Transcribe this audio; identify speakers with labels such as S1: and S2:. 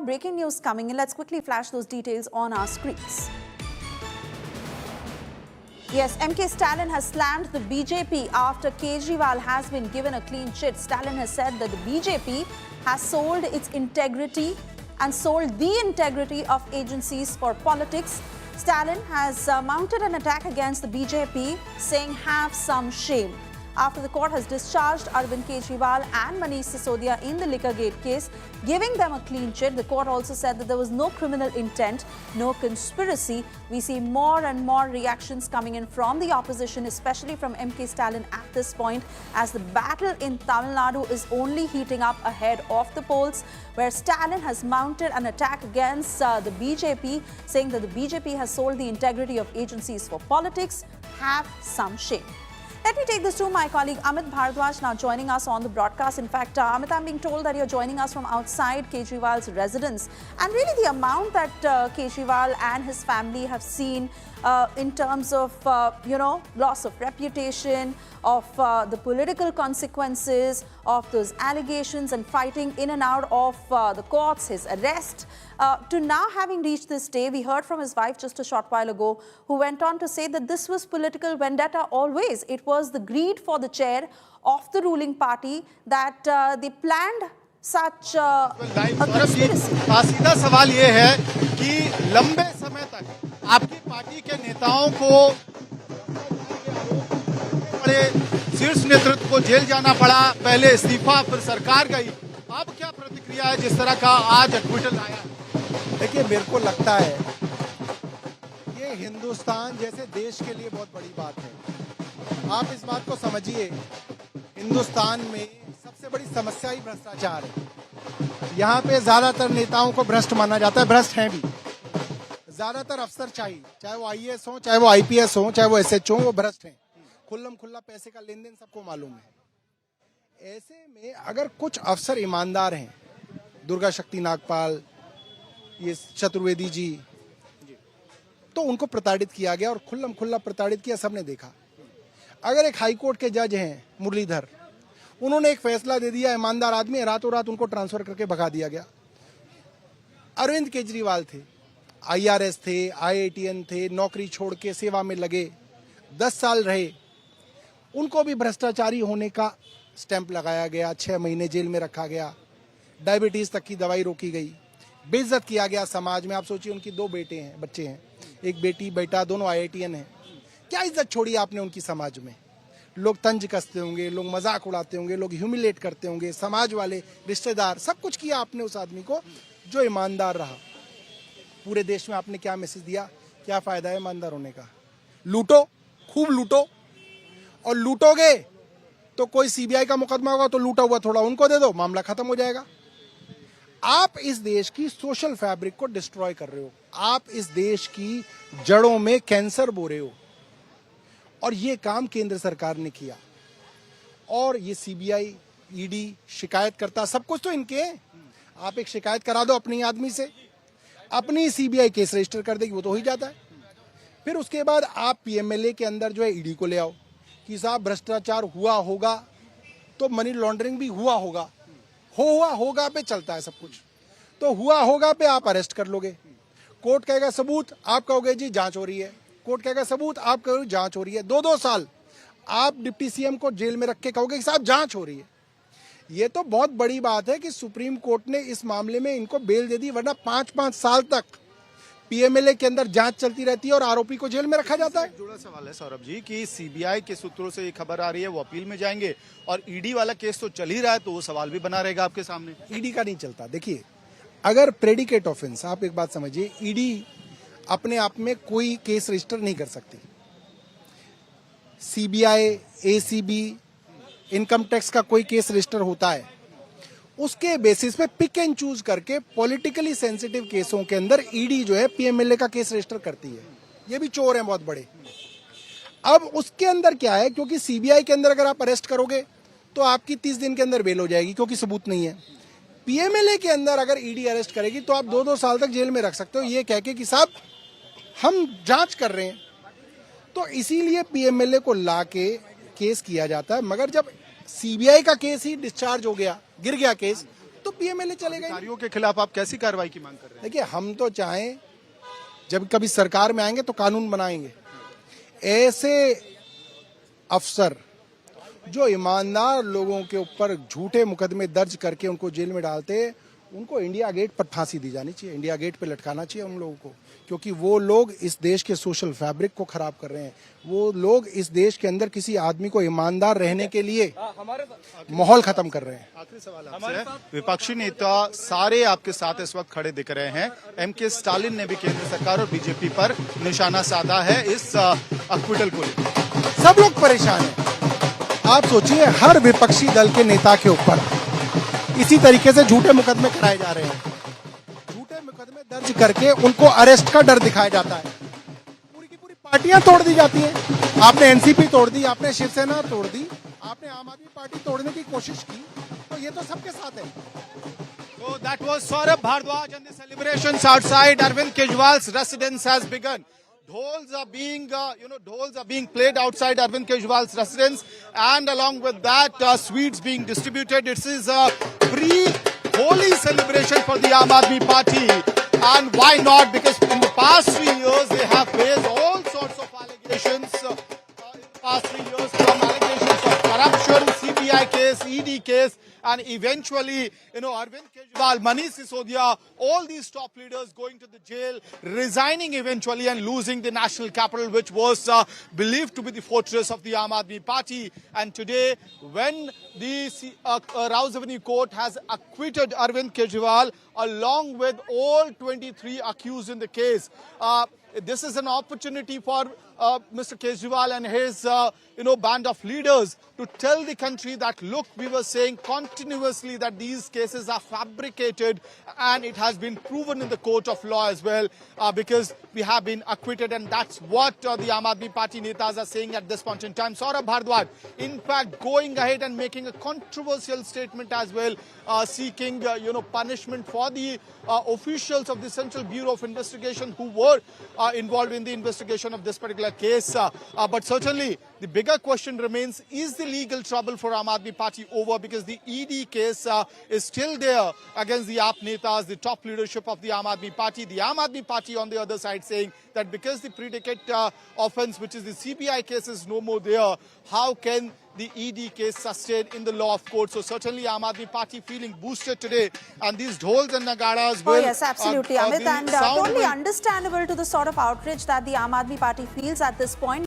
S1: of breaking news coming in. Let's quickly flash those details on our screens. Yes, MK Stalin has slammed the BJP after Kejriwal has been given a clean chit. Stalin has said that the BJP has sold its integrity and sold the integrity of agencies for politics. Stalin has mounted an attack against the BJP, saying have some shame. After the court has discharged Arvind Kejriwal and Manish Sisodia in the Liquorgate case, giving them a clean chit, the court also said that there was no criminal intent, no conspiracy. We see more and more reactions coming in from the opposition, especially from MK Stalin at this point, as the battle in Tamil Nadu is only heating up ahead of the polls, where Stalin has mounted an attack against the BJP, saying that the BJP has sold the integrity of agencies for politics. Have some shame. Let me take this to my colleague Amit Bharadwaj, now joining us on the broadcast. In fact, Amit, I'm being told that you're joining us from outside Kejriwal's residence. And really the amount that Kejriwal and his family have seen in terms of, loss of reputation, of the political consequences of those allegations and fighting in and out of the courts, his arrest, to now having reached this day. We heard from his wife just a short while ago, who went on to say that this was political vendetta always. It was the greed for the chair of the ruling party that they planned such a conspiracy.
S2: सीधा सवाल ये है कि लंबे समय तक आपकी party के नेताओं को बड़े शीर्ष नेतृत्व को जेल जाना पड़ा, पहले इस्तीफा फिर सरकार गई। अब क्या प्रतिक्रिया है जिस तरह का आज एक्विटल आया?
S3: देखिए, मेरे को लगता है ये हिंदुस्तान जैसे देश के लिए बहुत बड़ी बात है। आप इस बात को समझिए, हिंदुस्तान में सबसे बड़ी समस्या ही भ्रष्टाचार है। यहाँ पे ज्यादातर नेताओं को भ्रष्ट माना जाता है, भ्रष्ट हैं भी। ज्यादातर अफसर चाहे वो आईएएस हो, चाहे वो आईपीएस हो, चाहे वो एसएचओ हो, वो भ्रष्ट हैं। खुल्लम खुल्ला पैसे का लेन देन सबको मालूम है। ऐसे में अगर कुछ अफसर ईमानदार हैं, दुर्गा शक्ति नागपाल, ये चतुर्वेदी जी, तो उनको प्रताड़ित किया गया और खुल्लम खुल्ला प्रताड़ित किया, सबने देखा। अगर एक हाई कोर्ट के जज हैं मुरलीधर, उन्होंने एक फैसला दे दिया, ईमानदार आदमी है, रातों रात उनको ट्रांसफर करके भगा दिया गया। अरविंद केजरीवाल थे, आईआरएस थे, आईआईटीएन थे, नौकरी छोड़ के सेवा में लगे, 10 साल रहे, उनको भी भ्रष्टाचारी होने का स्टैंप लगाया गया, 6 महीने जेल में रखा गया, डायबिटीज तक की दवाई रोकी गई, बेइज्जत किया गया समाज में। आप सोचिए, उनकी 2 बच्चे हैं, एक बेटी बेटा, दोनों आईआईटीएन हैं। क्या इज्जत छोड़ी आपने उनकी समाज में? लोग तंज कसते होंगे, लोग मजाक उड़ाते होंगे, लोग ह्यूमिलेट करते होंगे, समाज वाले, रिश्तेदार, सब कुछ किया आपने उस आदमी को जो ईमानदार रहा। पूरे देश में आपने क्या मैसेज दिया? क्या फायदा है ईमानदार होने का? लूटो, खूब लूटो, और लूटोगे तो कोई सीबीआई का मुकदमा होगा तो लूटा हुआ थोड़ा उनको दे दो, मामला खत्म हो जाएगा। आप इस देश की सोशल फैब्रिक को डिस्ट्रॉय कर रहे हो, आप इस देश की जड़ों में कैंसर बो रहे हो, और ये काम केंद्र सरकार ने किया। और ये सीबीआई, ईडी, शिकायतकर्ता, सब कुछ तो इनके हैं। आप एक शिकायत करा दो अपनी आदमी से, अपनी सीबीआई केस रजिस्टर कर देगी, वो तो हो ही जाता है। फिर उसके बाद आप पीएमएलए के अंदर जो है ईडी को ले आओ कि साहब भ्रष्टाचार हुआ होगा तो मनी लॉन्ड्रिंग भी हुआ होगा, हुआ होगा पे चलता है सब कुछ, तो हुआ होगा पे आप अरेस्ट कर लोगे। कोर्ट कहेगा सबूत, आप कहोगे जी जांच हो रही है, कोर्ट कहेगा सबूत, आप कहोगे जांच हो रही है। 2-2 साल आप डिप्टी सीएम को जेल में रख के कहोगे कि साहब जांच हो रही है। ये तो बहुत बड़ी बात है कि सुप्रीम कोर्ट ने इस मामले में इनको बेल दे दी, वरना 5-5 साल तक पीएमएलए के अंदर जांच चलती रहती है और आरोपी को जेल में रखा जाता है।
S2: जुड़ा सवाल है सौरभ जी कि सीबीआई के सूत्रों से ये खबर आ रही है वो अपील में जाएंगे, और ईडी वाला केस तो चल ही रहा है, तो वो सवाल भी बना रहेगा आपके सामने।
S3: ईडी का नहीं चलता। देखिए, अगर प्रेडिकेट ऑफेंस, आप एक बात समझिए, ईडी अपने आप में कोई केस रजिस्टर नहीं कर सकती। सीबीआई, एसीबी, इनकम टैक्स का कोई केस रजिस्टर होता है, उसके बेसिस पे पिक एंड चूज करके पॉलिटिकली सेंसिटिव केसों के अंदर ईडी जो है पीएमएलए का केस रजिस्टर करती है। ये भी चोर हैं बहुत बड़े। अब उसके अंदर क्या है, क्योंकि सीबीआई के अंदर अगर आप अरेस्ट करोगे तो आपकी 30 दिन के अंदर बेल हो जाएगी, क्योंकि सबूत नहीं है। पीएमएलए के अंदर अगर ईडी अरेस्ट करेगी तो आप 2-2 साल तक जेल में रख सकते हो, ये कह के कि साहब हम जांच कर रहे हैं। तो इसीलिए पीएमएलए को ला के केस किया जाता है। मगर जब सीबीआई का केस ही डिस्चार्ज हो गया, गिर गया केस, तो तो पीएमएलए चलेगा ही नहीं।
S2: अधिकारियों के खिलाफ आप कैसी कार्रवाई की मांग कर रहे हैं?
S3: देखिए, हम तो चाहें जब कभी सरकार में आएंगे तो कानून बनाएंगे। ऐसे अफसर जो ईमानदार लोगों के ऊपर झूठे मुकदमे दर्ज करके उनको जेल में डालते, उनको इंडिया गेट पर फांसी दी जानी चाहिए, इंडिया गेट पर लटकाना चाहिए उन लोगों को, क्योंकि वो लोग इस देश के सोशल फैब्रिक को खराब कर रहे हैं। वो लोग इस देश के अंदर किसी आदमी को ईमानदार रहने के लिए माहौल खत्म कर रहे हैं।
S2: आखिरी सवाल आपसे है, विपक्षी नेता सारे आपके साथ इस वक्त खड़े दिख रहे हैं। एमके स्टालिन ने भी केंद्र सरकार और बीजेपी पर निशाना साधा है इस अक्विटल को लेकर।
S3: सब लोग परेशान हैं। आप सोचिए, हर विपक्षी दल के नेता के ऊपर इसी तरीके से झूठे मुकदमे कराए जा रहे हैं। झूठे मुकदमे दर्ज करके उनको अरेस्ट का डर दिखाया जाता है। पूरी की पूरी पार्टियां तोड़ दी जाती हैं। आपने एनसीपी तोड़ दी, आपने शिवसेना तोड़ दी, आपने आम आदमी पार्टी तोड़ने की कोशिश की, तो ये तो सबके साथ है।
S2: So that was Saurabh Bhardwaj, and the celebrations outside Arvind Kejriwal's residence has begun. Dhols are being played outside Arvind Kejriwal's residence, and along with that, sweets being distributed. It is a pre-Holi celebration for the Aam Aadmi Party, and why not? Because in the past 3 years, they have faced all sorts of allegations. In the past 3 years, from allegations of corruption, CBI case, ED case, and eventually, Arvind Kejriwal, Manish Sisodia, all these top leaders going to the jail, resigning eventually and losing the national capital, which was believed to be the fortress of the Aam Aadmi Party. And today, when the Rouse Avenue Court has acquitted Arvind Kejriwal along with all 23 accused in the case, this is an opportunity for Mr. Kejriwal and his, band of leaders to tell the country that, look, we were saying continuously that these cases are fabricated, and it has been proven in the court of law as well, because we have been acquitted, and that's what the Aam Aadmi Party netas are saying at this point in time. Saurabh Bhardwaj, in fact, going ahead and making a controversial statement as well, seeking, punishment for the officials of the Central Bureau of Investigation who were involved in the investigation of this particular case. But certainly, the bigger question remains, is the legal trouble for Aam Aadmi Party over? Because the ED case is still there against the AAP netas, the top leadership of the Aam Aadmi Party. The Aam Aadmi Party on the other side saying that because the predicate offence, which is the CBI case, is no more there, how can the ED case sustain in the law of court? So certainly Aam Aadmi Party feeling boosted today, and these dhols and nagaras will...
S1: Oh yes, absolutely, Amit, and totally understandable to the sort of outrage that the Aam Aadmi Party feels at this point.